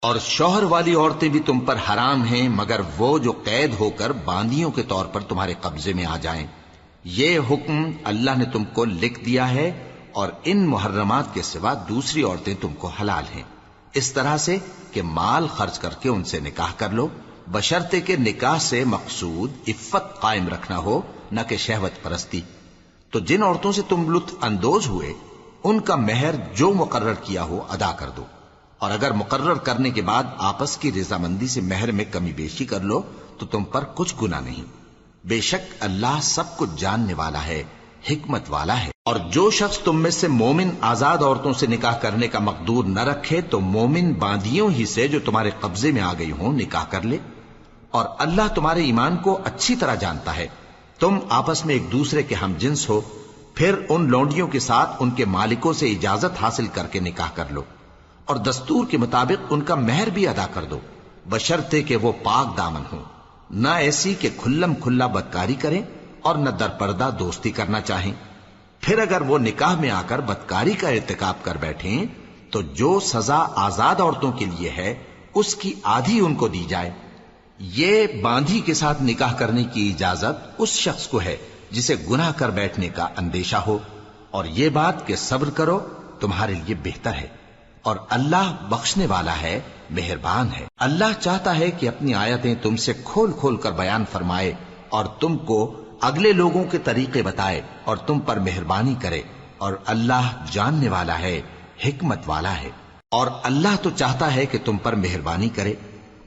اور شوہر والی عورتیں بھی تم پر حرام ہیں مگر وہ جو قید ہو کر باندیوں کے طور پر تمہارے قبضے میں آ جائیں۔ یہ حکم اللہ نے تم کو لکھ دیا ہے، اور ان محرمات کے سوا دوسری عورتیں تم کو حلال ہیں، اس طرح سے کہ مال خرچ کر کے ان سے نکاح کر لو، بشرطے کہ نکاح سے مقصود عفت قائم رکھنا ہو، نہ کہ شہوت پرستی۔ تو جن عورتوں سے تم لطف اندوز ہوئے ان کا مہر جو مقرر کیا ہو ادا کر دو، اور اگر مقرر کرنے کے بعد آپس کی رضامندی سے مہر میں کمی بیشی کر لو تو تم پر کچھ گناہ نہیں۔ بے شک اللہ سب کچھ جاننے والا ہے، حکمت والا ہے۔ اور جو شخص تم میں سے مومن آزاد عورتوں سے نکاح کرنے کا مقدور نہ رکھے تو مومن باندیوں ہی سے جو تمہارے قبضے میں آ گئی ہوں نکاح کر لے، اور اللہ تمہارے ایمان کو اچھی طرح جانتا ہے۔ تم آپس میں ایک دوسرے کے ہم جنس ہو، پھر ان لونڈیوں کے ساتھ ان کے مالکوں سے اجازت حاصل کر کے نکاح کر لو، اور دستور کے مطابق ان کا مہر بھی ادا کر دو، بشرطے کہ وہ پاک دامن ہوں، نہ ایسی کہ کھلم کھلا بدکاری کریں اور نہ درپردہ دوستی کرنا چاہیں۔ پھر اگر وہ نکاح میں آ کر بدکاری کا ارتکاب کر بیٹھیں تو جو سزا آزاد عورتوں کے لیے ہے اس کی آدھی ان کو دی جائے۔ یہ باندھی کے ساتھ نکاح کرنے کی اجازت اس شخص کو ہے جسے گناہ کر بیٹھنے کا اندیشہ ہو، اور یہ بات کہ صبر کرو تمہارے لیے بہتر ہے، اور اللہ بخشنے والا ہے، مہربان ہے۔ اللہ چاہتا ہے کہ اپنی آیتیں تم سے کھول کھول کر بیان فرمائے اور تم کو اگلے لوگوں کے طریقے بتائے اور تم پر مہربانی کرے، اور اللہ جاننے والا ہے، حکمت والا ہے۔ اور اللہ تو چاہتا ہے کہ تم پر مہربانی کرے،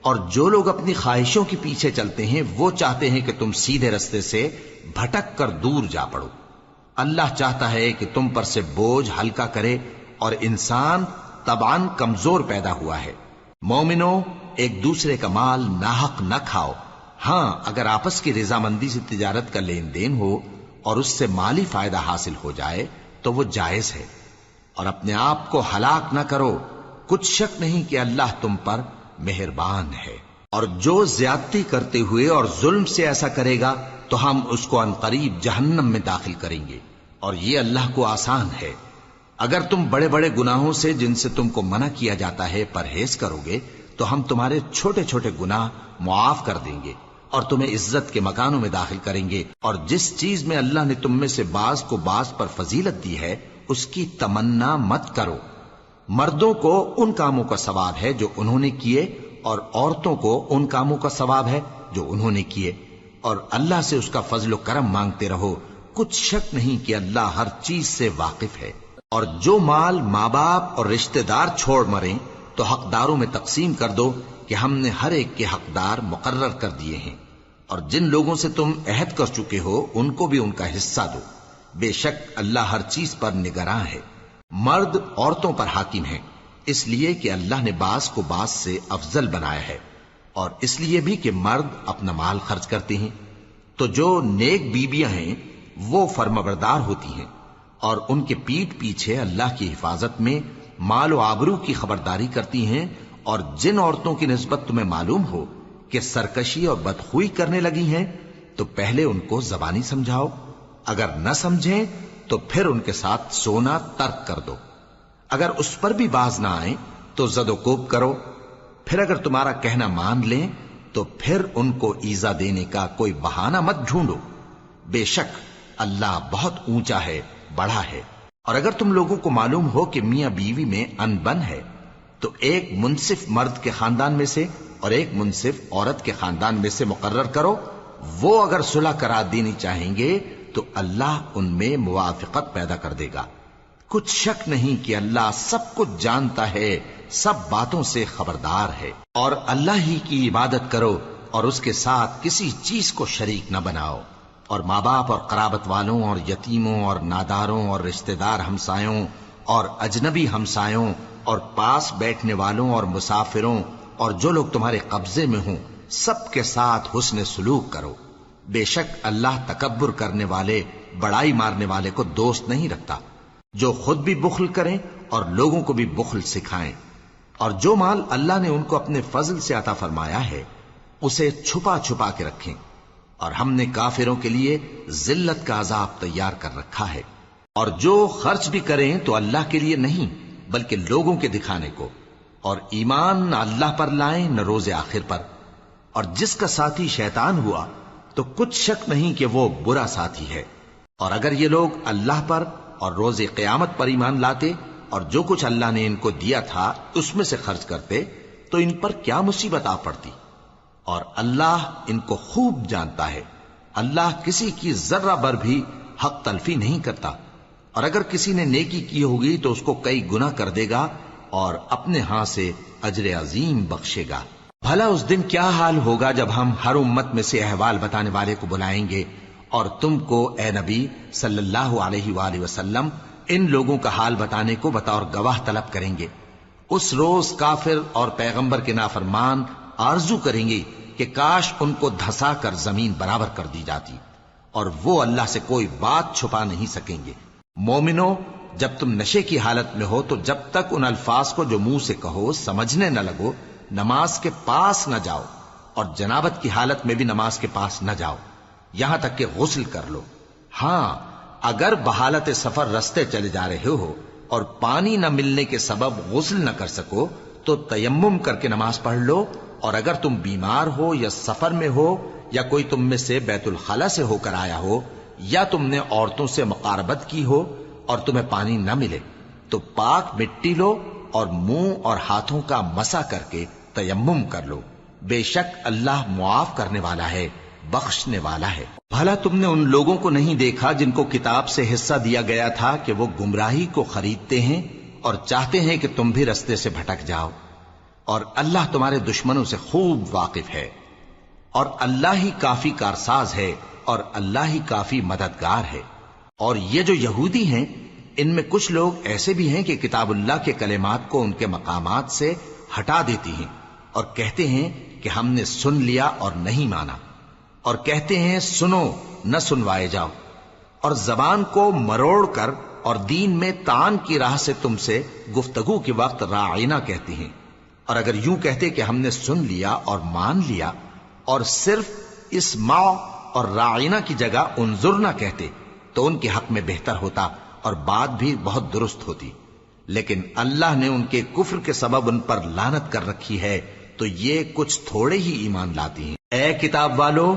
اور جو لوگ اپنی خواہشوں کے پیچھے چلتے ہیں وہ چاہتے ہیں کہ تم سیدھے رستے سے بھٹک کر دور جا پڑو۔ اللہ چاہتا ہے کہ تم پر سے بوجھ ہلکا کرے، اور انسان طبعاً کمزور پیدا ہوا ہے۔ مومنوں، ایک دوسرے کا مال ناحق نہ کھاؤ، ہاں اگر آپس کی رضامندی سے تجارت کا لین دین ہو اور اس سے مالی فائدہ حاصل ہو جائے تو وہ جائز ہے، اور اپنے آپ کو ہلاک نہ کرو، کچھ شک نہیں کہ اللہ تم پر مہربان ہے۔ اور جو زیادتی کرتے ہوئے اور ظلم سے ایسا کرے گا تو ہم اس کو عنقریب جہنم میں داخل کریں گے، اور یہ اللہ کو آسان ہے۔ اگر تم بڑے بڑے گناہوں سے جن سے تم کو منع کیا جاتا ہے پرہیز کرو گے تو ہم تمہارے چھوٹے چھوٹے گناہ معاف کر دیں گے اور تمہیں عزت کے مکانوں میں داخل کریں گے۔ اور جس چیز میں اللہ نے تم میں سے بعض کو بعض پر فضیلت دی ہے اس کی تمنا مت کرو۔ مردوں کو ان کاموں کا ثواب ہے جو انہوں نے کیے، اور عورتوں کو ان کاموں کا ثواب ہے جو انہوں نے کیے، اور اللہ سے اس کا فضل و کرم مانگتے رہو، کچھ شک نہیں کہ اللہ ہر چیز سے واقف ہے۔ اور جو مال ماں باپ اور رشتہ دار چھوڑ مریں تو حقداروں میں تقسیم کر دو کہ ہم نے ہر ایک کے حقدار مقرر کر دیے ہیں، اور جن لوگوں سے تم عہد کر چکے ہو ان کو بھی ان کا حصہ دو، بے شک اللہ ہر چیز پر نگراں ہے۔ مرد عورتوں پر حاکم ہیں، اس لیے کہ اللہ نے بعض کو بعض سے افضل بنایا ہے، اور اس لیے بھی کہ مرد اپنا مال خرچ کرتے ہیں، تو جو نیک بیویاں ہیں وہ فرمانبردار ہوتی ہیں، اور ان کے پیٹھ پیچھے اللہ کی حفاظت میں مال و آبرو کی خبرداری کرتی ہیں۔ اور جن عورتوں کی نسبت تمہیں معلوم ہو کہ سرکشی اور بدخوئی کرنے لگی ہیں تو پہلے ان کو زبانی سمجھاؤ، اگر نہ سمجھیں تو پھر ان کے ساتھ سونا ترک کر دو، اگر اس پر بھی باز نہ آئیں تو زد و کوب کرو، پھر اگر تمہارا کہنا مان لیں تو پھر ان کو ایذا دینے کا کوئی بہانہ مت ڈھونڈو، بے شک اللہ بہت اونچا ہے، بڑا ہے۔ اور اگر تم لوگوں کو معلوم ہو کہ میاں بیوی میں ان بن ہے تو ایک منصف مرد کے خاندان میں سے اور ایک منصف عورت کے خاندان میں سے مقرر کرو، وہ اگر صلح کرا دینی چاہیں گے تو اللہ ان میں موافقت پیدا کر دے گا۔ کچھ شک نہیں کہ اللہ سب کچھ جانتا ہے، سب باتوں سے خبردار ہے۔ اور اللہ ہی کی عبادت کرو اور اس کے ساتھ کسی چیز کو شریک نہ بناؤ، اور ماں باپ اور قرابت والوں اور یتیموں اور ناداروں اور رشتہ دار ہمسایوں اور اجنبی ہمسایوں اور پاس بیٹھنے والوں اور مسافروں اور جو لوگ تمہارے قبضے میں ہوں سب کے ساتھ حسن سلوک کرو، بے شک اللہ تکبر کرنے والے، بڑائی مارنے والے کو دوست نہیں رکھتا۔ جو خود بھی بخل کریں اور لوگوں کو بھی بخل سکھائیں، اور جو مال اللہ نے ان کو اپنے فضل سے عطا فرمایا ہے اسے چھپا چھپا کے رکھیں، اور ہم نے کافروں کے لیے ذلت کا عذاب تیار کر رکھا ہے۔ اور جو خرچ بھی کریں تو اللہ کے لیے نہیں بلکہ لوگوں کے دکھانے کو، اور ایمان نہ اللہ پر لائیں نہ روز آخر پر، اور جس کا ساتھی شیطان ہوا تو کچھ شک نہیں کہ وہ برا ساتھی ہے۔ اور اگر یہ لوگ اللہ پر اور روز قیامت پر ایمان لاتے اور جو کچھ اللہ نے ان کو دیا تھا اس میں سے خرچ کرتے تو ان پر کیا مصیبت آ پڑتی، اور اللہ ان کو خوب جانتا ہے۔ اللہ کسی کی ذرہ بر بھی حق تلفی نہیں کرتا، اور اگر کسی نے نیکی کی ہوگی تو اس کو کئی گنا کر دے گا اور اپنے ہاں سے اجر عظیم بخشے گا۔ بھلا اس دن کیا حال ہوگا جب ہم ہر امت میں سے احوال بتانے والے کو بلائیں گے اور تم کو اے نبی صلی اللہ علیہ وآلہ وسلم ان لوگوں کا حال بتانے کو بطور گواہ طلب کریں گے۔ اس روز کافر اور پیغمبر کے نافرمان آرزو کریں گے کہ کاش ان کو دھسا کر زمین برابر کر دی جاتی، اور وہ اللہ سے کوئی بات چھپا نہیں سکیں گے۔ مومنو، جب تم نشے کی حالت میں ہو تو جب تک ان الفاظ کو جو منہ سے کہو سمجھنے نہ لگو نماز کے پاس نہ جاؤ، اور جنابت کی حالت میں بھی نماز کے پاس نہ جاؤ یہاں تک کہ غسل کر لو۔ ہاں، اگر بحالت سفر رستے چلے جا رہے ہو اور پانی نہ ملنے کے سبب غسل نہ کر سکو تو تیمم کر کے نماز پڑھ لو، اور اگر تم بیمار ہو یا سفر میں ہو یا کوئی تم میں سے بیت الخلا سے ہو کر آیا ہو یا تم نے عورتوں سے مقاربت کی ہو اور تمہیں پانی نہ ملے تو پاک مٹی لو اور منہ اور ہاتھوں کا مسح کر کے تیمم کر لو، بے شک اللہ معاف کرنے والا ہے، بخشنے والا ہے۔ بھلا تم نے ان لوگوں کو نہیں دیکھا جن کو کتاب سے حصہ دیا گیا تھا کہ وہ گمراہی کو خریدتے ہیں اور چاہتے ہیں کہ تم بھی رستے سے بھٹک جاؤ، اور اللہ تمہارے دشمنوں سے خوب واقف ہے، اور اللہ ہی کافی کارساز ہے اور اللہ ہی کافی مددگار ہے۔ اور یہ جو یہودی ہیں ان میں کچھ لوگ ایسے بھی ہیں کہ کتاب اللہ کے کلمات کو ان کے مقامات سے ہٹا دیتی ہیں اور کہتے ہیں کہ ہم نے سن لیا اور نہیں مانا، اور کہتے ہیں سنو نہ سنوائے جاؤ، اور زبان کو مروڑ کر اور دین میں طعن کی راہ سے تم سے گفتگو کے وقت راعینا کہتی ہیں۔ اور اگر یوں کہتے کہ ہم نے سن لیا اور مان لیا اور صرف اسمع اور راعینا کی جگہ انظر نہ کہتے تو ان کے حق میں بہتر ہوتا اور بات بھی بہت درست ہوتی، لیکن اللہ نے ان کے کفر کے سبب ان پر لعنت کر رکھی ہے تو یہ کچھ تھوڑے ہی ایمان لاتی ہیں۔ اے کتاب والو،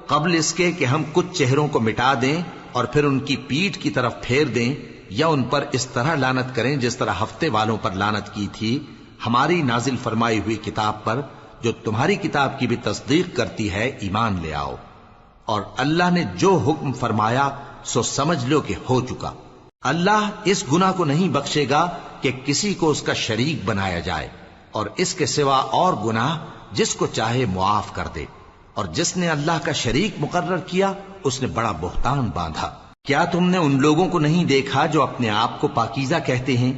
قبل اس کے کہ ہم کچھ چہروں کو مٹا دیں اور پھر ان کی پیٹھ کی طرف پھیر دیں یا ان پر اس طرح لعنت کریں جس طرح ہفتے والوں پر لعنت کی تھی، ہماری نازل فرمائی ہوئی کتاب پر جو تمہاری کتاب کی بھی تصدیق کرتی ہے ایمان لے آؤ، اور اللہ نے جو حکم فرمایا سو سمجھ لو کہ ہو چکا۔ اللہ اس گناہ کو نہیں بخشے گا کہ کسی کو اس کا شریک بنایا جائے، اور اس کے سوا اور گناہ جس کو چاہے معاف کر دے، اور جس نے اللہ کا شریک مقرر کیا اس نے بڑا بہتان باندھا۔ کیا تم نے ان لوگوں کو نہیں دیکھا جو اپنے آپ کو پاکیزہ کہتے ہیں؟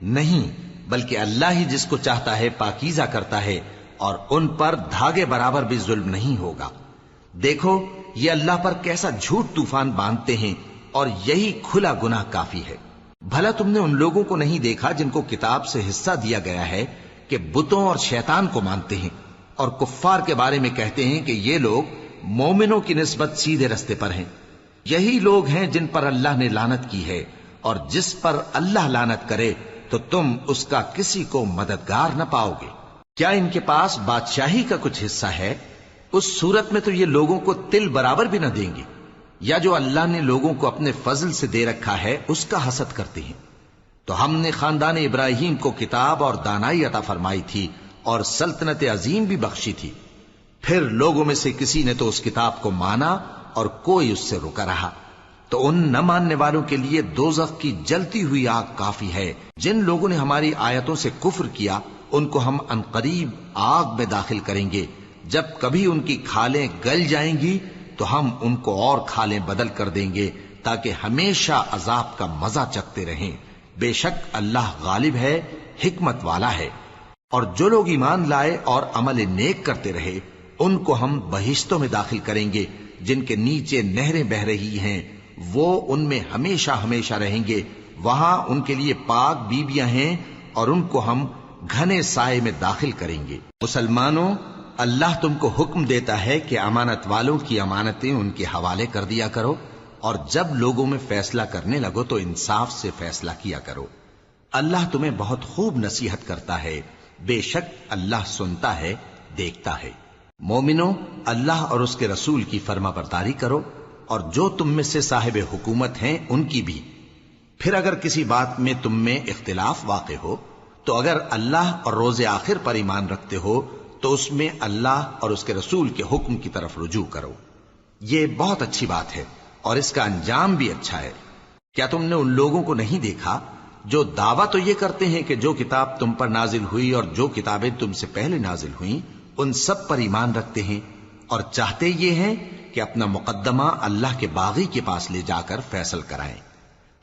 نہیں، بلکہ اللہ ہی جس کو چاہتا ہے پاکیزہ کرتا ہے، اور ان پر دھاگے برابر بھی ظلم نہیں ہوگا۔ دیکھو یہ اللہ پر کیسا جھوٹ طوفان باندھتے ہیں، اور یہی کھلا گناہ کافی ہے۔ بھلا تم نے ان لوگوں کو نہیں دیکھا جن کو کتاب سے حصہ دیا گیا ہے کہ بتوں اور شیطان کو مانتے ہیں، اور کفار کے بارے میں کہتے ہیں کہ یہ لوگ مومنوں کی نسبت سیدھے رستے پر ہیں۔ یہی لوگ ہیں جن پر اللہ نے لعنت کی ہے، اور جس پر اللہ لعنت کرے تو تم اس کا کسی کو مددگار نہ پاؤ گے۔ کیا ان کے پاس بادشاہی کا کچھ حصہ ہے؟ اس صورت میں تو یہ لوگوں کو تل برابر بھی نہ دیں گے، یا جو اللہ نے لوگوں کو اپنے فضل سے دے رکھا ہے اس کا حسد کرتے ہیں۔ تو ہم نے خاندان ابراہیم کو کتاب اور دانائی عطا فرمائی تھی اور سلطنت عظیم بھی بخشی تھی، پھر لوگوں میں سے کسی نے تو اس کتاب کو مانا اور کوئی اس سے رکا رہا، تو ان نہ ماننے والوں کے لیے دوزخ کی جلتی ہوئی آگ کافی ہے۔ جن لوگوں نے ہماری آیتوں سے کفر کیا ان کو ہم عنقریب آگ میں داخل کریں گے، جب کبھی ان کی کھالیں گل جائیں گی تو ہم ان کو اور کھالیں بدل کر دیں گے تاکہ ہمیشہ عذاب کا مزہ چکھتے رہیں۔ بے شک اللہ غالب ہے، حکمت والا ہے۔ اور جو لوگ ایمان لائے اور عمل نیک کرتے رہے ان کو ہم بہشتوں میں داخل کریں گے جن کے نیچے نہریں بہ رہی ہیں، وہ ان میں ہمیشہ ہمیشہ رہیں گے، وہاں ان کے لیے پاک بیویاں ہیں اور ان کو ہم گھنے سائے میں داخل کریں گے۔ مسلمانوں، اللہ تم کو حکم دیتا ہے کہ امانت والوں کی امانتیں ان کے حوالے کر دیا کرو، اور جب لوگوں میں فیصلہ کرنے لگو تو انصاف سے فیصلہ کیا کرو۔ اللہ تمہیں بہت خوب نصیحت کرتا ہے، بے شک اللہ سنتا ہے، دیکھتا ہے۔ مومنو، اللہ اور اس کے رسول کی فرما برداری کرو، اور جو تم میں سے صاحب حکومت ہیں ان کی بھی۔ پھر اگر کسی بات میں تم میں اختلاف واقع ہو تو اگر اللہ اور روز آخر پر ایمان رکھتے ہو تو اس میں اللہ اور اس کے رسول کے حکم کی طرف رجوع کرو۔ یہ بہت اچھی بات ہے اور اس کا انجام بھی اچھا ہے۔ کیا تم نے ان لوگوں کو نہیں دیکھا جو دعویٰ تو یہ کرتے ہیں کہ جو کتاب تم پر نازل ہوئی اور جو کتابیں تم سے پہلے نازل ہوئیں ان سب پر ایمان رکھتے ہیں، اور چاہتے یہ ہیں کہ اپنا مقدمہ اللہ کے باغی کے پاس لے جا کر فیصل کرائیں،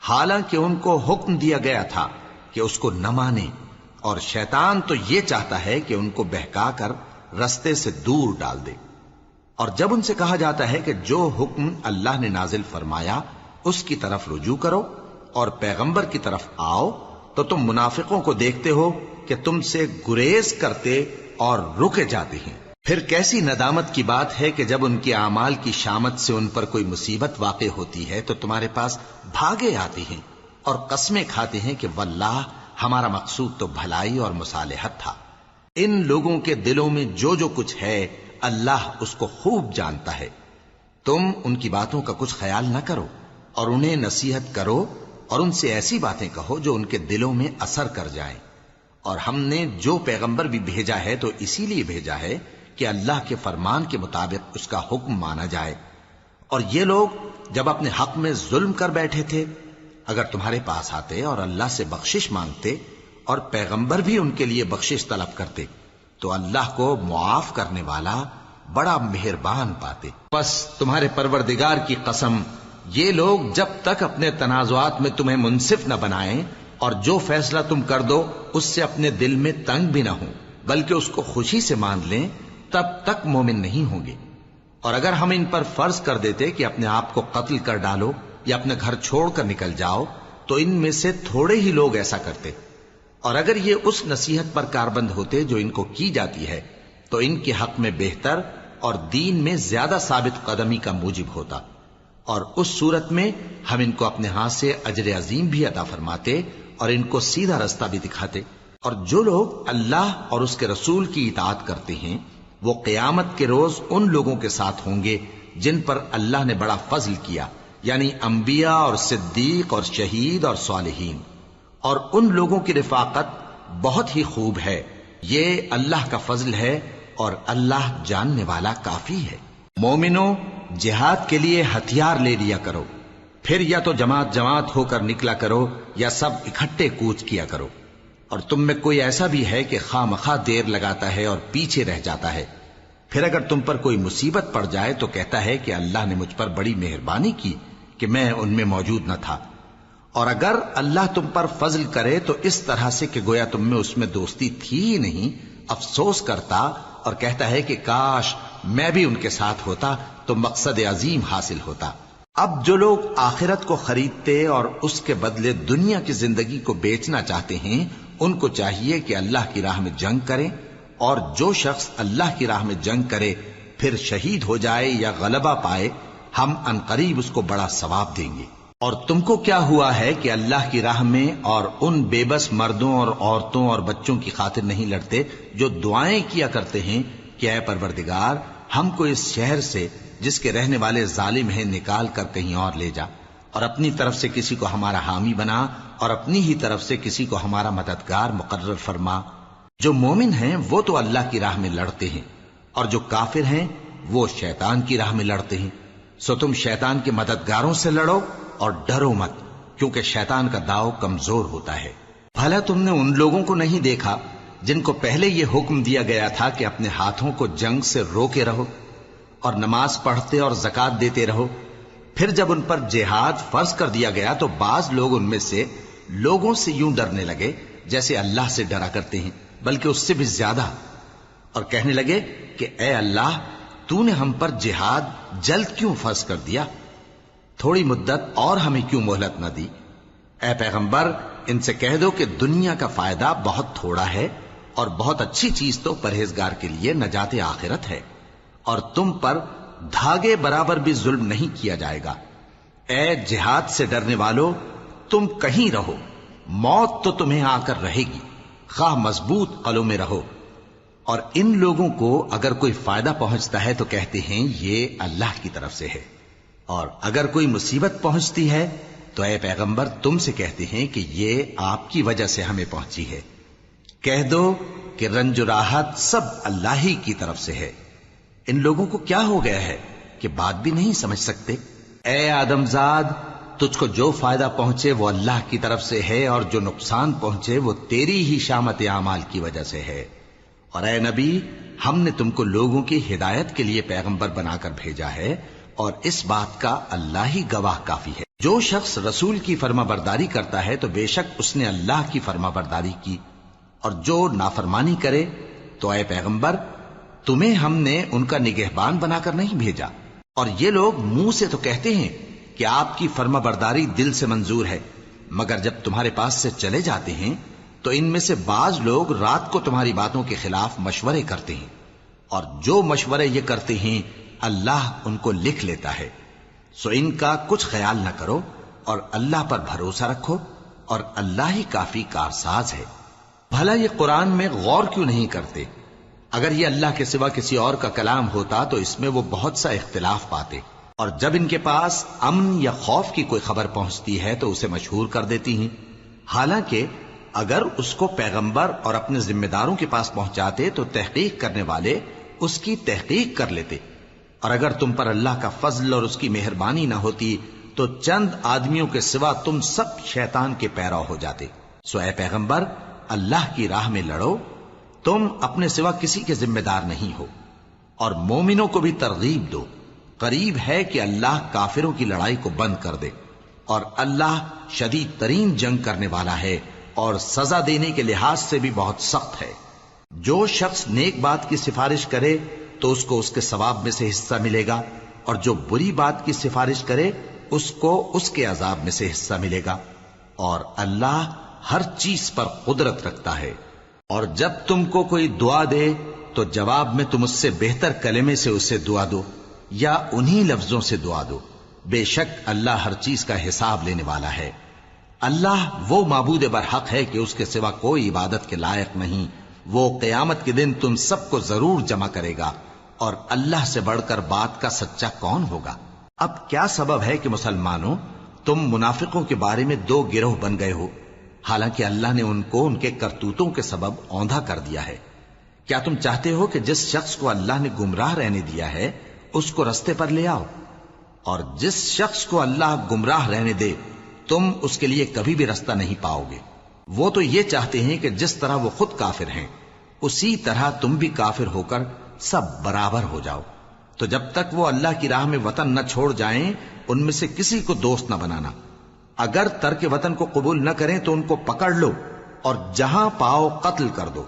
حالانکہ ان کو حکم دیا گیا تھا کہ اس کو نہ مانیں، اور شیطان تو یہ چاہتا ہے کہ ان کو بہکا کر رستے سے دور ڈال دے۔ اور جب ان سے کہا جاتا ہے کہ جو حکم اللہ نے نازل فرمایا اس کی طرف رجوع کرو اور پیغمبر کی طرف آؤ، تو تم منافقوں کو دیکھتے ہو کہ تم سے گریز کرتے اور رکے جاتے ہیں۔ پھر کیسی ندامت کی بات ہے کہ جب ان کے اعمال کی شامت سے ان پر کوئی مصیبت واقع ہوتی ہے تو تمہارے پاس بھاگے آتے ہیں اور قسمیں کھاتے ہیں کہ واللہ ہمارا مقصود تو بھلائی اور مصالحت تھا۔ ان لوگوں کے دلوں میں جو جو کچھ ہے اللہ اس کو خوب جانتا ہے۔ تم ان کی باتوں کا کچھ خیال نہ کرو اور انہیں نصیحت کرو اور ان سے ایسی باتیں کہو جو ان کے دلوں میں اثر کر جائیں۔ اور ہم نے جو پیغمبر بھی بھیجا ہے تو اسی لیے بھیجا ہے کہ اللہ کے فرمان کے مطابق اس کا حکم مانا جائے۔ اور یہ لوگ جب اپنے حق میں ظلم کر بیٹھے تھے، اگر تمہارے پاس آتے اور اللہ سے بخشش مانگتے اور پیغمبر بھی ان کے لیے بخشش طلب کرتے تو اللہ کو معاف کرنے والا بڑا مہربان پاتے۔ بس تمہارے پروردگار کی قسم، یہ لوگ جب تک اپنے تنازعات میں تمہیں منصف نہ بنائیں اور جو فیصلہ تم کر دو اس سے اپنے دل میں تنگ بھی نہ ہوں بلکہ اس کو خوشی سے مان لیں، تب تک مومن نہیں ہوں گے۔ اور اگر ہم ان پر فرض کر دیتے کہ اپنے آپ کو قتل کر ڈالو یا اپنا گھر چھوڑ کر نکل جاؤ تو ان میں سے تھوڑے ہی لوگ ایسا کرتے، اور اگر یہ اس نصیحت پر کاربند ہوتے جو ان کو کی جاتی ہے تو ان کے حق میں بہتر اور دین میں زیادہ ثابت قدمی کا موجب ہوتا، اور اس صورت میں ہم ان کو اپنے ہاتھ سے اجر عظیم بھی عطا فرماتے اور ان کو سیدھا رستہ بھی دکھاتے۔ اور جو لوگ اللہ اور اس کے رسول کی اطاعت کرتے ہیں وہ قیامت کے روز ان لوگوں کے ساتھ ہوں گے جن پر اللہ نے بڑا فضل کیا، یعنی انبیاء اور صدیق اور شہید اور صالحین، اور ان لوگوں کی رفاقت بہت ہی خوب ہے۔ یہ اللہ کا فضل ہے اور اللہ جاننے والا کافی ہے۔ مومنو، جہاد کے لیے ہتھیار لے لیا کرو، پھر یا تو جماعت جماعت ہو کر نکلا کرو یا سب اکٹھے کوچ کیا کرو۔ اور تم میں کوئی ایسا بھی ہے کہ خواہ مخواہ دیر لگاتا ہے اور پیچھے رہ جاتا ہے، پھر اگر تم پر کوئی مصیبت پڑ جائے تو کہتا ہے کہ اللہ نے مجھ پر بڑی مہربانی کی کہ میں ان میں موجود نہ تھا۔ اور اگر اللہ تم پر فضل کرے تو اس طرح سے کہ گویا تم میں اس میں دوستی تھی ہی نہیں، افسوس کرتا اور کہتا ہے کہ کاش میں بھی ان کے ساتھ ہوتا تو مقصد عظیم حاصل ہوتا۔ اب جو لوگ آخرت کو خریدتے اور اس کے بدلے دنیا کی زندگی کو بیچنا چاہتے ہیں ان کو چاہیے کہ اللہ کی راہ میں جنگ کریں، اور جو شخص اللہ کی راہ میں جنگ کرے پھر شہید ہو جائے یا غلبہ پائے ہم عنقریب اس کو بڑا ثواب دیں گے۔ اور تم کو کیا ہوا ہے کہ اللہ کی راہ میں اور ان بے بس مردوں اور عورتوں اور بچوں کی خاطر نہیں لڑتے جو دعائیں کیا کرتے ہیں کہ اے پروردگار ہم کو اس شہر سے جس کے رہنے والے ظالم ہیں نکال کر کہیں اور لے جا، اور اپنی طرف سے کسی کو ہمارا حامی بنا اور اپنی ہی طرف سے کسی کو ہمارا مددگار مقرر فرما۔ جو مومن ہیں وہ تو اللہ کی راہ میں لڑتے ہیں، اور جو کافر ہیں وہ شیطان کی راہ میں لڑتے ہیں، سو تم شیطان کے مددگاروں سے لڑو اور ڈرو مت، کیونکہ شیطان کا داؤ کمزور ہوتا ہے۔ بھلا تم نے ان لوگوں کو نہیں دیکھا جن کو پہلے یہ حکم دیا گیا تھا کہ اپنے ہاتھوں کو جنگ سے روکے رہو اور نماز پڑھتے اور زکوٰۃ دیتے رہو، پھر جب ان پر جہاد فرض کر دیا گیا تو بعض لوگ ان میں سے لوگوں سے یوں ڈرنے لگے جیسے اللہ سے ڈرا کرتے ہیں، بلکہ اس سے بھی زیادہ، اور کہنے لگے کہ اے اللہ تو نے ہم پر جہاد جلد کیوں فرض کر دیا، تھوڑی مدت اور ہمیں کیوں مہلت نہ دی۔ اے پیغمبر ان سے کہہ دو کہ دنیا کا فائدہ بہت تھوڑا ہے اور بہت اچھی چیز تو پرہیزگار کے لیے نجات آخرت ہے، اور تم پر دھاگے برابر بھی ظلم نہیں کیا جائے گا۔ اے جہاد سے ڈرنے والو، تم کہیں رہو، موت تو تمہیں آ کر رہے گی، خواہ مضبوط قلعوں میں رہو۔ اور ان لوگوں کو اگر کوئی فائدہ پہنچتا ہے تو کہتے ہیں یہ اللہ کی طرف سے ہے، اور اگر کوئی مصیبت پہنچتی ہے تو اے پیغمبر تم سے کہتے ہیں کہ یہ آپ کی وجہ سے ہمیں پہنچی ہے۔ کہہ دو کہ رنج و راحت سب اللہ ہی کی طرف سے ہے۔ ان لوگوں کو کیا ہو گیا ہے کہ بات بھی نہیں سمجھ سکتے؟ اے آدم زاد، تجھ کو جو فائدہ پہنچے وہ اللہ کی طرف سے ہے، اور جو نقصان پہنچے وہ تیری ہی شامت اعمال کی وجہ سے ہے۔ اور اے نبی، ہم نے تم کو لوگوں کی ہدایت کے لیے پیغمبر بنا کر بھیجا ہے، اور اس بات کا اللہ ہی گواہ کافی ہے۔ جو شخص رسول کی فرما برداری کرتا ہے تو بے شک اس نے اللہ کی فرما برداری کی، اور جو نافرمانی کرے تو اے پیغمبر تمہیں ہم نے ان کا نگہبان بنا کر نہیں بھیجا۔ اور یہ لوگ منہ سے تو کہتے ہیں کہ آپ کی فرما برداری دل سے منظور ہے، مگر جب تمہارے پاس سے چلے جاتے ہیں تو ان میں سے بعض لوگ رات کو تمہاری باتوں کے خلاف مشورے کرتے ہیں، اور جو مشورے یہ کرتے ہیں اللہ ان کو لکھ لیتا ہے۔ سو ان کا کچھ خیال نہ کرو اور اللہ پر بھروسہ رکھو، اور اللہ ہی کافی کارساز ہے۔ بھلا یہ قرآن میں غور کیوں نہیں کرتے؟ اگر یہ اللہ کے سوا کسی اور کا کلام ہوتا تو اس میں وہ بہت سا اختلاف پاتے، اور جب ان کے پاس امن یا خوف کی کوئی خبر پہنچتی ہے تو اسے مشہور کر دیتی ہیں، حالانکہ اگر اس کو پیغمبر اور اپنے ذمہ داروں کے پاس پہنچاتے تو تحقیق کرنے والے اس کی تحقیق کر لیتے، اور اگر تم پر اللہ کا فضل اور اس کی مہربانی نہ ہوتی تو چند آدمیوں کے سوا تم سب شیطان کے پیرو ہو جاتے۔ سو اے پیغمبر اللہ کی راہ میں لڑو، تم اپنے سوا کسی کے ذمہ دار نہیں ہو، اور مومنوں کو بھی ترغیب دو۔ قریب ہے کہ اللہ کافروں کی لڑائی کو بند کر دے، اور اللہ شدید ترین جنگ کرنے والا ہے اور سزا دینے کے لحاظ سے بھی بہت سخت ہے۔ جو شخص نیک بات کی سفارش کرے تو اس کو اس کے ثواب میں سے حصہ ملے گا، اور جو بری بات کی سفارش کرے اس کو اس کے عذاب میں سے حصہ ملے گا، اور اللہ ہر چیز پر قدرت رکھتا ہے۔ اور جب تم کو کوئی دعا دے تو جواب میں تم اس سے بہتر کلمے سے اسے دعا دو، یا انہی لفظوں سے دعا دو، بے شک اللہ ہر چیز کا حساب لینے والا ہے۔ اللہ وہ معبود برحق ہے کہ اس کے سوا کوئی عبادت کے لائق نہیں۔ وہ قیامت کے دن تم سب کو ضرور جمع کرے گا، اور اللہ سے بڑھ کر بات کا سچا کون ہوگا؟ اب کیا سبب ہے کہ مسلمانوں تم منافقوں کے بارے میں دو گروہ بن گئے ہو، حالانکہ اللہ نے ان کو ان کے کرتوتوں کے سبب اوندھا کر دیا ہے؟ کیا تم چاہتے ہو کہ جس شخص کو اللہ نے گمراہ رہنے دیا ہے اس کو رستے پر لے آؤ، اور جس شخص کو اللہ گمراہ رہنے دے تم اس کے لیے کبھی بھی رستہ نہیں پاؤ گے؟ وہ تو یہ چاہتے ہیں کہ جس طرح وہ خود کافر ہیں اسی طرح تم بھی کافر ہو کر سب برابر ہو جاؤ۔ تو جب تک وہ اللہ کی راہ میں وطن نہ چھوڑ جائیں ان میں سے کسی کو دوست نہ بنانا۔ اگر ترک وطن کو قبول نہ کریں تو ان کو پکڑ لو اور جہاں پاؤ قتل کر دو،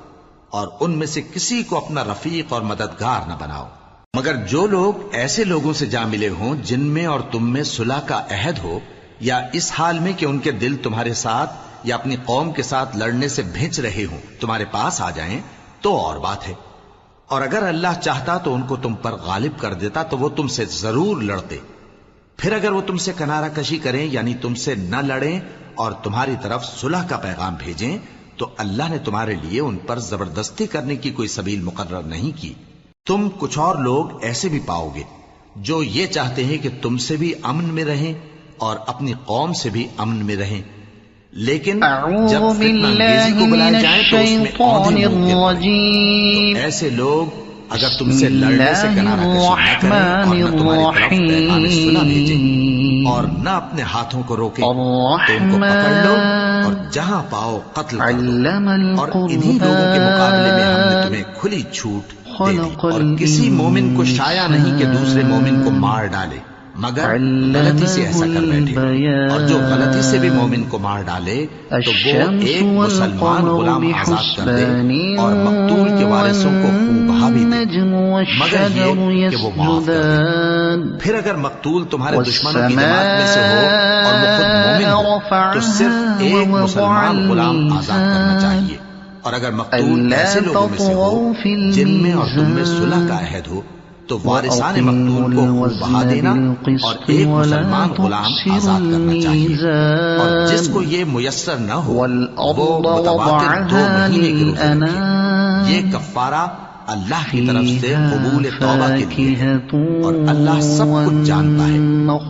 اور ان میں سے کسی کو اپنا رفیق اور مددگار نہ بناؤ، مگر جو لوگ ایسے لوگوں سے جا ملے ہوں جن میں اور تم میں صلح کا عہد ہو، یا اس حال میں کہ ان کے دل تمہارے ساتھ یا اپنی قوم کے ساتھ لڑنے سے بھنچ رہے ہوں تمہارے پاس آ جائیں تو اور بات ہے، اور اگر اللہ چاہتا تو ان کو تم پر غالب کر دیتا تو وہ تم سے ضرور لڑتے۔ پھر اگر وہ تم سے کنارہ کشی کریں یعنی تم سے نہ لڑیں اور تمہاری طرف صلح کا پیغام بھیجیں تو اللہ نے تمہارے لیے ان پر زبردستی کرنے کی کوئی سبیل مقرر نہیں کی۔ تم کچھ اور لوگ ایسے بھی پاؤ گے جو یہ چاہتے ہیں کہ تم سے بھی امن میں رہیں اور اپنی قوم سے بھی امن میں رہیں، لیکن جب فتنہ انگیزی کو بلائے جائیں تو اس میں اوندھے منہ کے پڑیں۔ تو ایسے لوگ اگر تم سے لڑنے سے کنارہ کشی نہ کریں اور نہ تمہاری طرف پیغام صلح بھیجیں اور نہ اپنے ہاتھوں کو روکیں تو ان کو پکڑ لو اور جہاں پاؤ قتل کر دو، اور انہی لوگوں کے مقابلے میں ہم نے تمہیں کھلی چھوٹ دے دی، اور کسی مومن کو شایع نہیں کہ دوسرے مومن کو مار ڈالے مگر غلطی سے ایسا کر بیٹھے، اور جو غلطی سے بھی مومن کو مار ڈالے تو وہ ایک مسلمان غلام آزاد کر دے اور مقتول کے وارثوں کو خوبہ بھی دے، مگر یہ کہ وہ معاف کر دے۔ پھر اگر مقتول تمہارے دشمنوں کی جماعت میں سے ہو اور وہ خود مومن ہو تو صرف ایک مسلمان غلام آزاد کرنا چاہیے، اور اگر مقتول ایسے لوگوں میں سے ہو جن میں اور تم میں صلح کا عہد ہو تو وارثان مقتول کو خون بہا دینا اور ایک مسلمان غلام آزاد کرنا چاہیے، اور جس کو یہ میسر نہ ہو وہ متواتر 2 مہینے کے روزے رکھے۔ یہ کفارہ اللہ کی طرف سے قبول توبہ کے لیے ہے، اور اللہ سب کچھ جانتا ہے،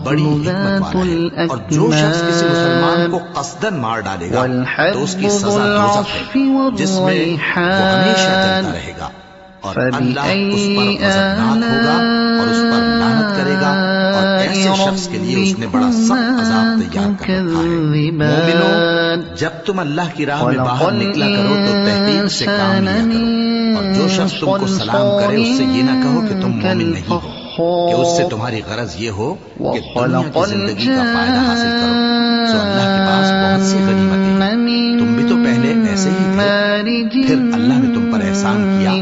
بڑی حکمت والا ہے۔ اور جو شخص کسی مسلمان کو قصدن مار ڈالے گا تو اس کی سزا دوزخ ہے، جس میں وہ ہمیشہ جلتا رہے گا، اور اللہ اس پر غضبناک ہوگا اور اس پر لعنت کرے گا، اور ایسے شخص کے لیے اس نے بڑا سخت عذاب تیار کر رکھا ہے۔ مومنو، جب تم اللہ کی راہ میں باہر نکلا کرو تو تحقیق سے کام لیا کرو، اور جو شخص تم کو سلام کرے اس سے یہ نہ کہو کہ تم مومن نہیں ہو، کہ اس سے تمہاری غرض یہ ہو کہ دنیا کی زندگی کا فائدہ حاصل کرو۔ سو اللہ کے پاس بہت سی غنیمتیں ہیں، تم بھی تو پہلے ایسے ہی تھے، پھر اللہ نے تم پر احسان کیا،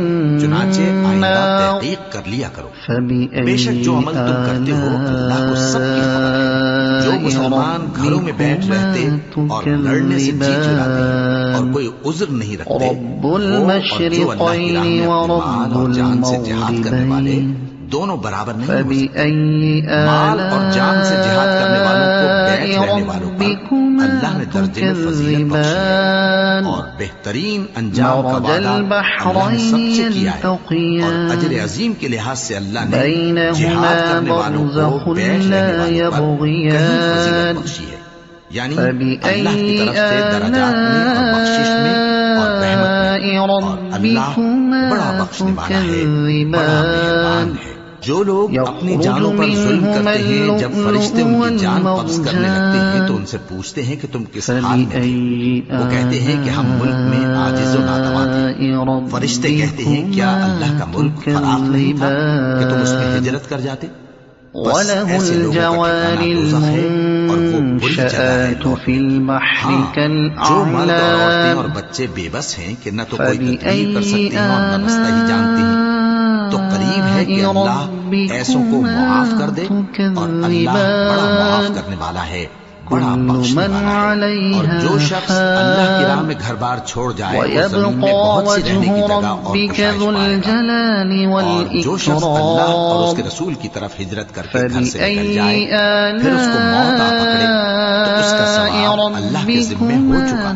چنانچہ آئندہ تحقیق کر لیا کرو۔ بے شک جو عمل تم کرتے ہو اللہ کو سب کی خبر ہے۔ جو مسلمان گھروں میں بیٹھ رہتے اور لڑنے سے جی چراتے اور کوئی عذر نہیں رکھتے، وہ اور جو اللہ کی راہ میں اپنے مال اور جان سے جہاد کرنے والے دونوں برابر نہیں ہو سکتے۔ مال اور جان سے جہاد کرنے والوں کو بیٹھ رہنے والوں پر اللہ نے درجے میں فضیلت بخشی ہے، اور بہترین انجام کا وعدہ اللہ نے سب سے کیا ہے، اور اجر عظیم کے لحاظ سے اللہ نے جہاد کرنے والوں کو بیٹھ رہنے والوں پر کہیں فضیلت بخشی ہے، یعنی اللہ کی طرف سے درجات میں اور بخشش میں اور رحمت میں، اور اللہ بڑا بخشنے والا ہے، بڑا مہربان ہے۔ جو لوگ اپنی جانوں پر ظلم کرتے ہیں، جب فرشتے ان کی جان قبض کرنے لگتے ہیں تو ان سے پوچھتے ہیں کہ تم کس حال میں تھے؟ وہ کہتے ہیں کہ ہم ملک میں عاجز و ناتواں تھے۔ فرشتے کہتے ہیں کیا اللہ کا ملک فراخ نہیں تھا کہ تم اس میں ہجرت کر جاتے؟ بس ایسے لوگوں کا ٹھکانہ دوزخ ہے، اور وہ بری جگہ ہے۔ جو مرد اور عورتیں اور بچے بے بس ہیں کہ نہ تو کوئی تدبیر کر سکتے ہیں اور نہ رستہ ہی جانتے ہیں، تو قریب ہے کہ اللہ ایسوں کو معاف کر دے، اور اللہ بڑا معاف کرنے والا ہے، بڑا بخشنے والا ہے۔ اور جو شخص اللہ کی راہ میں گھر بار چھوڑ جائے وہ زمین میں بہت سی رہنے کی جگہ اور گشائش پائے گا، اور جو شخص اللہ اور اس کے رسول کی طرف ہجرت کر کے گھر سے نکل جائے پھر اس کو موت آ پکڑے تو اس کا ثواب اللہ کے ذمے ہو چکا،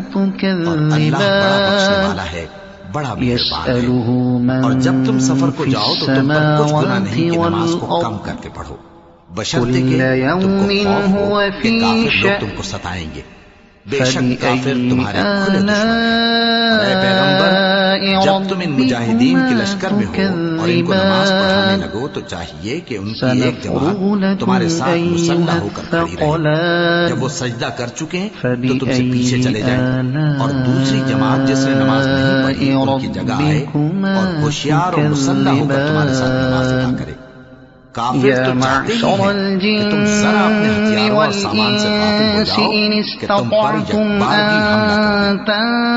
اور اللہ بڑا بخشنے والا ہے، بڑا مہربان ہے۔ اور جب تم سفر کو جاؤ تو تم پر کچھ گناہ نہیں کہ نماز کو کم کر کے پڑھو، بشرطے کہ تم کو خوف ہو کہ کافر لوگ تم کو ستائیں گے، بے شک کافر تمہارے کھلے دشمن ہیں۔ اے پیغمبر، جب تم ان مجاہدین کے لشکر میں ہو اور ان کو نماز پڑھانے لگو تو چاہیے کہ ان کی ایک جماعت تمہارے ساتھ مسلح ہو کر کھڑی رہے، جب وہ سجدہ کر چکے تو تم سے پیچھے چلے جائیں، اور دوسری جماعت جس نے نماز نہیں پڑھی ان کی جگہ آئے اور ہوشیار اور مسلح ہو کر تمہارے ساتھ نماز ادا کرے۔ کافر تو چاہتے ہی ہیں کہ تم ذرا اپنے ہتھیاروں اور سامان سے غافل ہو جاؤ کہ تم پر یکبارگی حملہ کر دیں،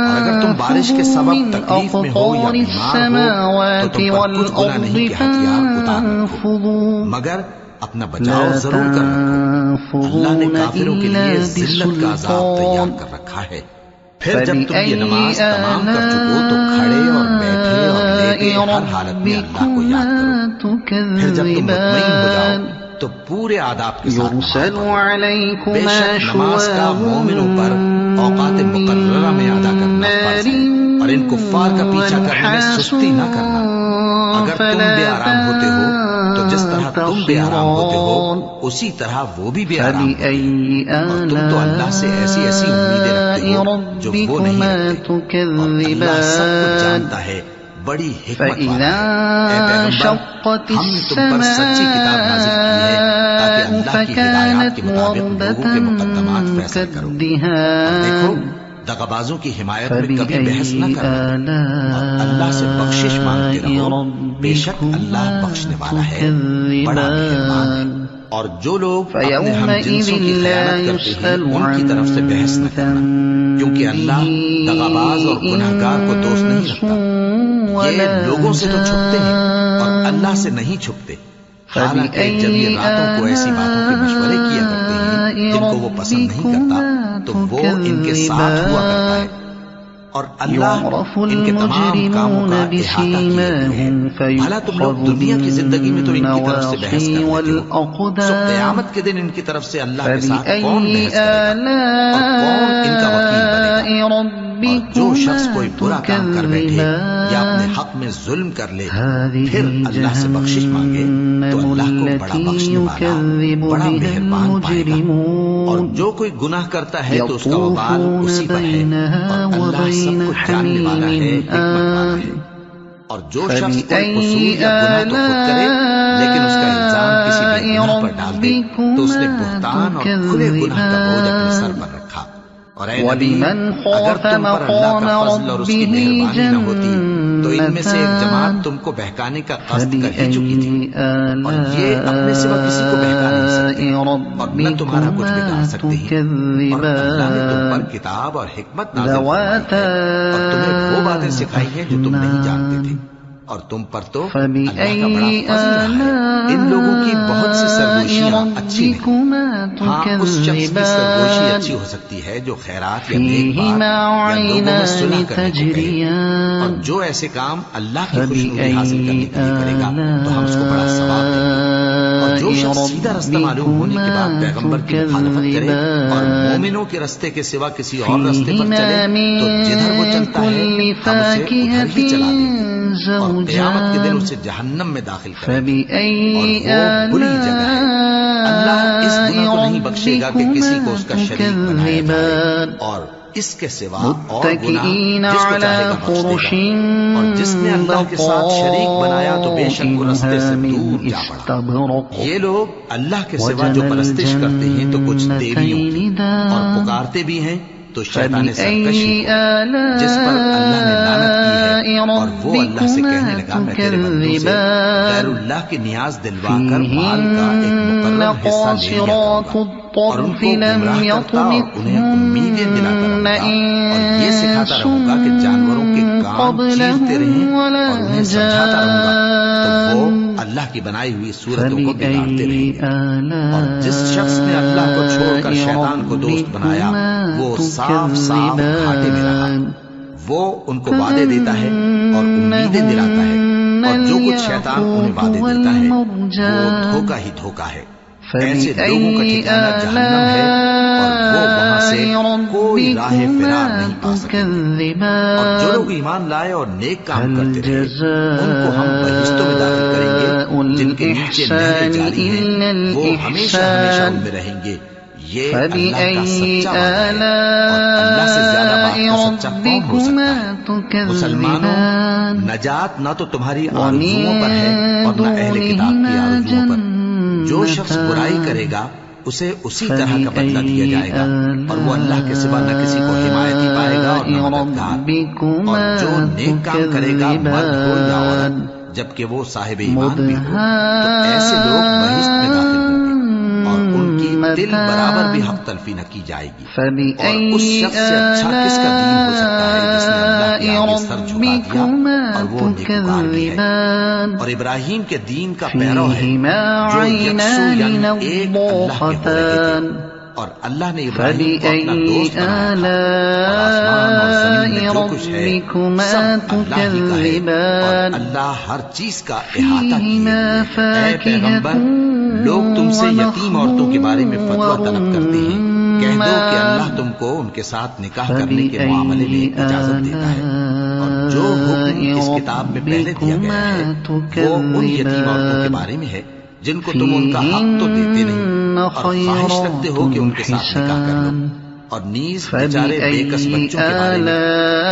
اور اگر تم بارش کے سبب تکلیف میں ہو یا بیمار ہو تو تم پر کچھ گناہ نہیں کہ ہتھیار اتار رکھو، مگر اپنا بچاؤ ضرور کر رکھو۔ اللہ نے کافروں کے لیے ذلت کا عذاب تیار کر رکھا ہے۔ پھر جب تم یہ نماز تمام کر چکو تو کھڑے اور بیٹھے اور لیٹے ہر حالت میں اللہ کو یاد کرو۔ پھر جب تم مطمئن ہو جاؤ تو پورے آداب کے ساتھ نماز پڑھو۔ بے شک نماز کا مومنوں پر اوقات مقررہ میں ادا کرنا فرض ہے، اور ان کفار کا پیچھا کرنے میں سستی نہ کرنا۔ اگر تم بے آرام ہوتے ہو تو جس طرح تم بے آرام ہوتے ہو اسی طرح وہ بھی بے آرام ہوتے ہیں، اور تم تو اللہ سے ایسی ایسی امیدیں رکھتے ہو جو وہ نہیں رکھتے، اور اللہ سب کچھ جانتا ہے، بڑی حکمت والا ہے۔ اے پیغمبر، ہم نے تم پر سچی کتاب نازل کی ہے تاکہ اللہ کی ہدایات کے مطابق لوگوں کے مقدمات فیصلہ کرو، اور دیکھو دغابازوں کی حمایت میں کبھی بحث نہ کرنا، اور اللہ سے بخشش مانگتے رہو، بے شک اللہ بخشنے والا ہے، بڑا مہربان ہے۔ اور جو لوگ اپنے ہم جنسوں کی خیانت کرتے ہیں ان کی طرف سے بحث نہ کرنا، کیونکہ اللہ دغاباز اور گنہگار کو دوست نہیں رکھتا۔ یہ لوگوں سے تو چھپتے ہیں اور اللہ سے نہیں چھپتے، حالانکہ جب یہ راتوں کو ایسی باتوں کے مشورے کیا کرتے ہیں جن کو وہ پسند نہیں کرتا تو وہ ان کے ساتھ ہوا کرتا ہے۔ اور اللہ ان کے تمام کاموں کا احاطہ کیے ہوئے ہے۔ بھلا تم لوگ دنیا کی زندگی میں تو ان کی طرف سے بحث کر لیتے ہو، سو قیامت کے دن ان کی طرف سے اللہ کے ساتھ کون بحث کرے گا اور کون ان کا وکیل بنے گا؟ اور جو شخص کوئی برا کام کر بیٹھے یا اپنے حق میں ظلم کر لے پھر اللہ سے بخشش مانگے تو اللہ کو بڑا بخشنے والا، بڑا مہربان پائے گا۔ اور جو کوئی گناہ کرتا ہے تو اس کا وبال اسی پر ہے، اور اللہ سب کچھ جاننے والا ہے، حکمت والا ہے۔ اور جو شخص کوئی قصور یا گناہ تو خود کرے لیکن اس کا الزام کسی بے گناہ پر ڈال دے تو اس نے بہتان اور کھلے گناہ کا بوجھ اپنے سر پر رکھا۔ اور اے نبی، اگر تم پر اللہ کا فضل اور اس کی مہربانی نہ ہوتی تو ان میں سے ایک جماعت تم کو بہکانے کا قصد کر ہی چکی تھی، اور یہ اپنے سوا کسی کو بہکا نہیں سکتے اور نہ تمہارا کچھ بگاڑ سکتے ہیں۔ اور اللہ نے تم پر کتاب اور حکمت نازل فرمائی ہے اور تمہیں وہ باتیں سکھائی ہیں جو تم نہیں جانتے تھے، اور تم پر تو اللہ کا بڑا فضل رہا ہے۔ ان لوگوں کی بہت سی سرگوشیاں اچھی نہیں، ہاں اس شخص کی سرگوشی اچھی ہو سکتی ہے جو خیرات یا نیک بات یا لوگوں میں صلح کرنے کو کرے، اور جو ایسے کام اللہ کی خوشنودی حاصل کرنے کے لیے کرے گا تو ہم اس کو بڑا ثواب دیں گے۔ اور جو شخص سیدھا رستہ معلوم ہونے کے بعد پیغمبر کی مخالفت کرے اور مومنوں کے رستے کے سوا کسی اور رستے پر چلے تو جدھر وہ چلتا ہے ہم اسے ادھر ہی چلا دیں گے اور قیامت کے دن اسے جہنم میں داخل کریں گے، اور وہ بری جگہ ہے۔ اللہ اس گناہ کو نہیں بخشے گا کہ کسی کو اس کا شریک بنایا جائے، اور اس کے سوا اور گناہ جس کو چاہے گا بخش دے گا، اور جس نے اللہ کے ساتھ شریک بنایا تو بے شک وہ رستے سے دور جا پڑا۔ یہ لوگ اللہ کے سوا جو پرستش کرتے ہیں تو کچھ دیویوں کی اور پکارتے بھی ہیں تو شیطان سرکشی جس پر اللہ نے لعنت کی ہے، اور وہ اللہ سے کہنے لگا میں تیرے بندوں سے غیر اللہ کی نیاز دلوا کر مال کا ایک مقرر حصہ لے لیا کروں گا، اور ان کو گمراہ کرتا اور انہیں امیدیں دلاتا رہوں گا، اور یہ سکھاتا رہوں گا کہ جانوروں کے کان چیرتے رہیں اور انہیں سمجھاتا رہوں گا تو وہ اللہ کی بنائی ہوئی صورتوں کو بگاڑتے رہیں گے۔ اور جس شخص نے اللہ کو چھوڑ کر شیطان کو دوست بنایا وہ صاف صاف گھاٹے میں رہا۔ وہ ان کو وعدے دیتا ہے اور امیدیں دلاتا ہے، اور جو کچھ شیطان انہیں وعدے دیتا ہے وہ دھوکہ ہی دھوکہ ہے۔ ایسے لوگوں کا ٹھکانہ جہنم ہے اور وہ وہاں سے کوئی راہ فرار نہیں پا سکتے۔ اور جو لوگ ایمان لائے اور نیک کام کرتے رہے ان کو ہم بہشتوں میں داخل کریں گے جن کے نیچے نہریں جاری ہیں، وہ ہمیشہ ہمیشہ ان میں رہیں گے۔ یہ اللہ کا سچا وعدہ ہے، اور اللہ سے زیادہ بات کا سچا کون ہو سکتا ہے؟ مسلمانوں، نجات نہ تو تمہاری آرزوؤں پر ہے اور نہ اہل کتاب کی آرزوؤں پر۔ جو شخص برائی کرے گا اسے اسی طرح کا بدلہ دیا جائے گا، اور وہ اللہ کے سوا نہ کسی کو حمایتی پائے گا اور نہ مددگار۔ اور جو نیک کام کرے گا مرد ہو یا عورت جبکہ وہ صاحب ایمان بھی ہو تو ایسے لوگ بہشت میں داخل ہوں گے، اور ان کی دل برابر بھی حق تلفی نہ کی جائے گی۔ اور اس شخص سے اچھا کس کا دین ہو سکتا ہے جس نے اللہ کے آگے سر جھکا دیا اور وہ نیکوکار بھی ہے، اور ابراہیم کے دین کا پیرو ہے جو یکسو یعنی ایک اللہ کے ہو رہے تھے، اور اللہ نے ابراہیم کو اپنا دوست بنایا تھا، اور آسمان اور زمین میں جو کچھ ہے سب اللہ ہی کا ہے، اور اللہ ہر چیز کا احاطہ کیے ہوئے ہے۔ اے پیغمبر، لوگ تم سے یتیم عورتوں کے بارے میں فتویٰ طلب کرتے ہیں، کہہ دو کہ اللہ تم کو ان کے ساتھ نکاح کرنے کے معاملے میں اجازت دیتا ہے، اور جو حکم اس کتاب میں پہلے دیا گیا ہے وہ ان یتیم عورتوں کے بارے میں ہے جن کو تم ان کا حق تو دیتے نہیں اور خواہش رکھتے ہو کہ ان کے ساتھ نکاح کر لو، اور نیز بیچارے بے کس بچوں کے بارے میں،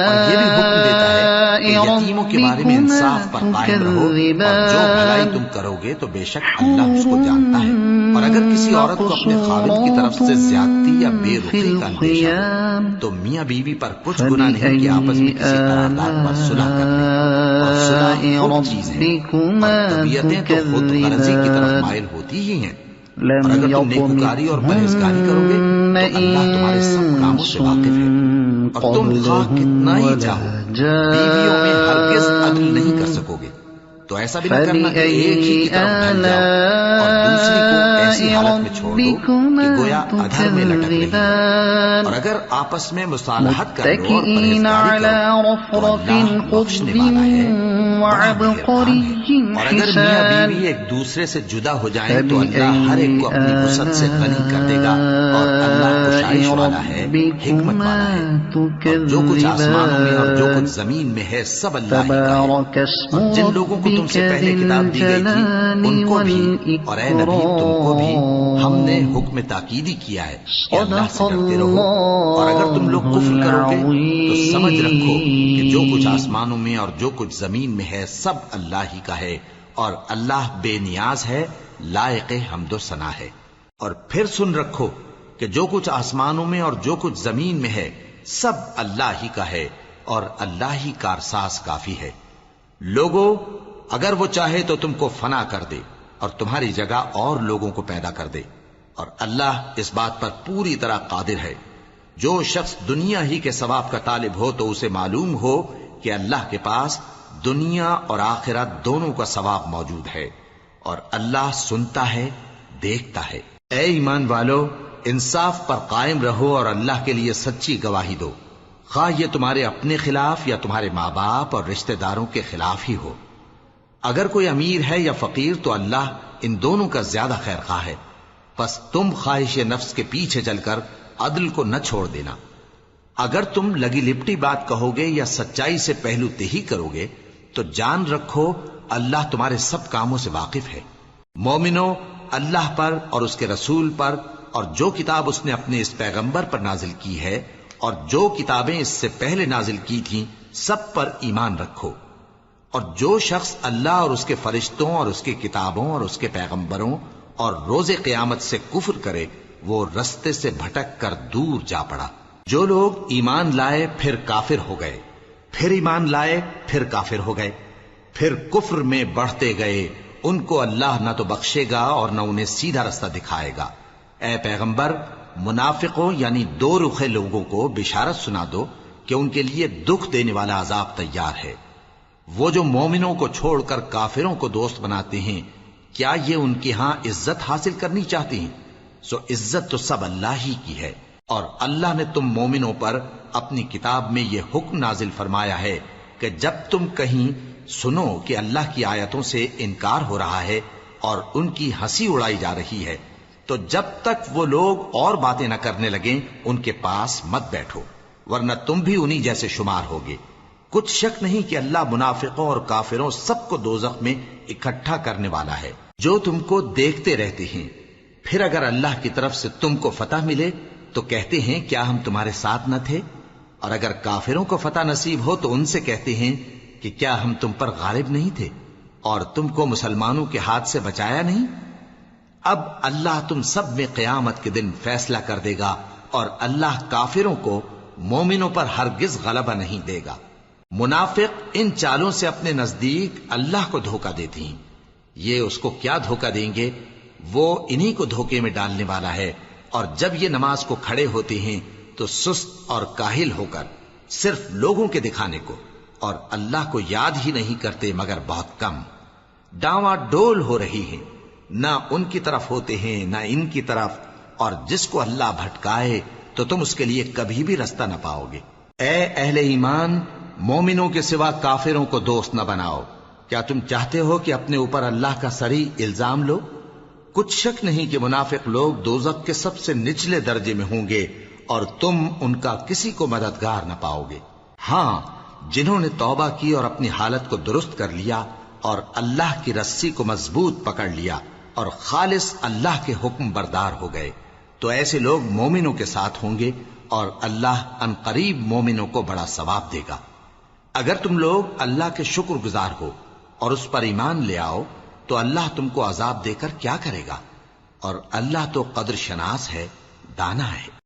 اور یہ بھی حکم دیتا ہے کہ یتیموں کے بارے میں انصاف پر قائم رہو، اور جو بھلائی تم کرو گے تو بے شک اللہ اس کو جانتا ہے۔ اور اگر کسی عورت کو اپنے خاوند کی طرف سے زیادتی یا بے رخی کا اندیشہ ہو تو میاں بیوی پر کچھ گناہ نہیں کہ آپس میں کسی قرارداد پر صلح کر لیں، اور صلح خود چیز ہے، اور طبیعتیں تو خود غرضی کی طرف مائل ہوتی ہی ہیں، اور اگر تم نیکوکاری اور پرہیزگاری کرو گے تو اللہ تمہارے سب کاموں سے واقف ہے، اور تم خواہ کتنا ہی چاہو بیویوں میں ہرگز عدل نہیں کر سکو گے۔ تو ایسا بھی نہ کرنا کہ ایک ہی کی طرف ڈھل جاؤ اور دوسری کو ایسی حالت میں چھوڑ دو کہ گویا ادھر میں لٹک رہی ہے۔ اور اگر آپس میں مصالحت کر لو اور پرہیزگاری کرو تو اللہ بخشنے والا ہے، بڑا مہربان ہے۔ اور اگر میاں بیوی ایک دوسرے سے جدا ہو جائیں تو اللہ ہر ایک کو اپنی وسعت سے غنی کر دے گا، اور اللہ کشائش والا ہے، حکمت والا ہے۔ اور جو کچھ آسمانوں میں اور جو کچھ زمین میں ہے سب اللہ ہی کا ہے۔ اور جن لوگوں کو تم سے پہلے کتاب دی گئی تھی ان کو بھی، اور اے نبی تم کو بھی ہم نے حکم تاکیدی کیا ہے کہ اللہ سے ڈرتے رہو۔ اور اگر تم لوگ کفر کرو گے تو سمجھ رکھو کہ جو کچھ آسمانوں میں اور جو کچھ زمین میں ہے سب اللہ ہی کا ہے، اور اللہ بے نیاز ہے، لائق حمد و ثنا ہے۔ اور پھر سن رکھو کہ جو کچھ آسمانوں میں اور جو کچھ زمین میں ہے سب اللہ ہی کا ہے، اور اللہ ہی کارساز کافی ہے۔ لوگوں، اگر وہ چاہے تو تم کو فنا کر دے اور تمہاری جگہ اور لوگوں کو پیدا کر دے، اور اللہ اس بات پر پوری طرح قادر ہے۔ جو شخص دنیا ہی کے ثواب کا طالب ہو تو اسے معلوم ہو کہ اللہ کے پاس دنیا اور آخرت دونوں کا ثواب موجود ہے، اور اللہ سنتا ہے، دیکھتا ہے۔ اے ایمان والو، انصاف پر قائم رہو اور اللہ کے لیے سچی گواہی دو، خواہ یہ تمہارے اپنے خلاف یا تمہارے ماں باپ اور رشتہ داروں کے خلاف ہی ہو۔ اگر کوئی امیر ہے یا فقیر تو اللہ ان دونوں کا زیادہ خیر خواہ ہے، پس تم خواہش نفس کے پیچھے چل کر عدل کو نہ چھوڑ دینا۔ اگر تم لگی لپٹی بات کہو گے یا سچائی سے پہلو تہی کرو گے تو جان رکھو اللہ تمہارے سب کاموں سے واقف ہے۔ مومنو، اللہ پر اور اس کے رسول پر اور جو کتاب اس نے اپنے اس پیغمبر پر نازل کی ہے اور جو کتابیں اس سے پہلے نازل کی تھیں سب پر ایمان رکھو۔ اور جو شخص اللہ اور اس کے فرشتوں اور اس کے کتابوں اور اس کے پیغمبروں اور روز قیامت سے کفر کرے وہ رستے سے بھٹک کر دور جا پڑا۔ جو لوگ ایمان لائے پھر کافر ہو گئے، پھر ایمان لائے پھر کافر ہو گئے، پھر کفر میں بڑھتے گئے، ان کو اللہ نہ تو بخشے گا اور نہ انہیں سیدھا رستہ دکھائے گا۔ اے پیغمبر، منافقوں یعنی دو رخے لوگوں کو بشارت سنا دو کہ ان کے لیے دکھ دینے والا عذاب تیار ہے۔ وہ جو مومنوں کو چھوڑ کر کافروں کو دوست بناتے ہیں، کیا یہ ان کے ہاں عزت حاصل کرنی چاہتے ہیں؟ سو عزت تو سب اللہ ہی کی ہے۔ اور اللہ نے تم مومنوں پر اپنی کتاب میں یہ حکم نازل فرمایا ہے کہ جب تم کہیں سنو کہ اللہ کی آیتوں سے انکار ہو رہا ہے اور ان کی ہنسی اڑائی جا رہی ہے تو جب تک وہ لوگ اور باتیں نہ کرنے لگیں ان کے پاس مت بیٹھو، ورنہ تم بھی انہی جیسے شمار ہوگے۔ کچھ شک نہیں کہ اللہ منافقوں اور کافروں سب کو دوزخ میں اکٹھا کرنے والا ہے۔ جو تم کو دیکھتے رہتے ہیں، پھر اگر اللہ کی طرف سے تم کو فتح ملے تو کہتے ہیں کیا ہم تمہارے ساتھ نہ تھے؟ اور اگر کافروں کو فتح نصیب ہو تو ان سے کہتے ہیں کہ کیا ہم تم پر غالب نہیں تھے اور تم کو مسلمانوں کے ہاتھ سے بچایا نہیں؟ اب اللہ تم سب میں قیامت کے دن فیصلہ کر دے گا، اور اللہ کافروں کو مومنوں پر ہرگز غلبہ نہیں دے گا۔ منافق ان چالوں سے اپنے نزدیک اللہ کو دھوکہ دیتے ہیں، یہ اس کو کیا دھوکہ دیں گے؟ وہ انہی کو دھوکے میں ڈالنے والا ہے۔ اور جب یہ نماز کو کھڑے ہوتے ہیں تو سست اور کاہل ہو کر صرف لوگوں کے دکھانے کو، اور اللہ کو یاد ہی نہیں کرتے مگر بہت کم۔ ڈاواں ڈول ہو رہی ہیں، نہ ان کی طرف ہوتے ہیں نہ ان کی طرف، اور جس کو اللہ بھٹکائے تو تم اس کے لیے کبھی بھی رستہ نہ پاؤ گے۔ اے اہل ایمان، مومنوں کے سوا کافروں کو دوست نہ بناؤ۔ کیا تم چاہتے ہو کہ اپنے اوپر اللہ کا صریح الزام لو؟ کچھ شک نہیں کہ منافق لوگ دوزخ کے سب سے نچلے درجے میں ہوں گے اور تم ان کا کسی کو مددگار نہ پاؤ گے۔ ہاں، جنہوں نے توبہ کی اور اپنی حالت کو درست کر لیا اور اللہ کی رسی کو مضبوط پکڑ لیا اور خالص اللہ کے حکم بردار ہو گئے تو ایسے لوگ مومنوں کے ساتھ ہوں گے، اور اللہ ان قریب مومنوں کو بڑا ثواب دے گا۔ اگر تم لوگ اللہ کے شکر گزار ہو اور اس پر ایمان لے آؤ تو اللہ تم کو عذاب دے کر کیا کرے گا؟ اور اللہ تو قدر شناس ہے، دانا ہے۔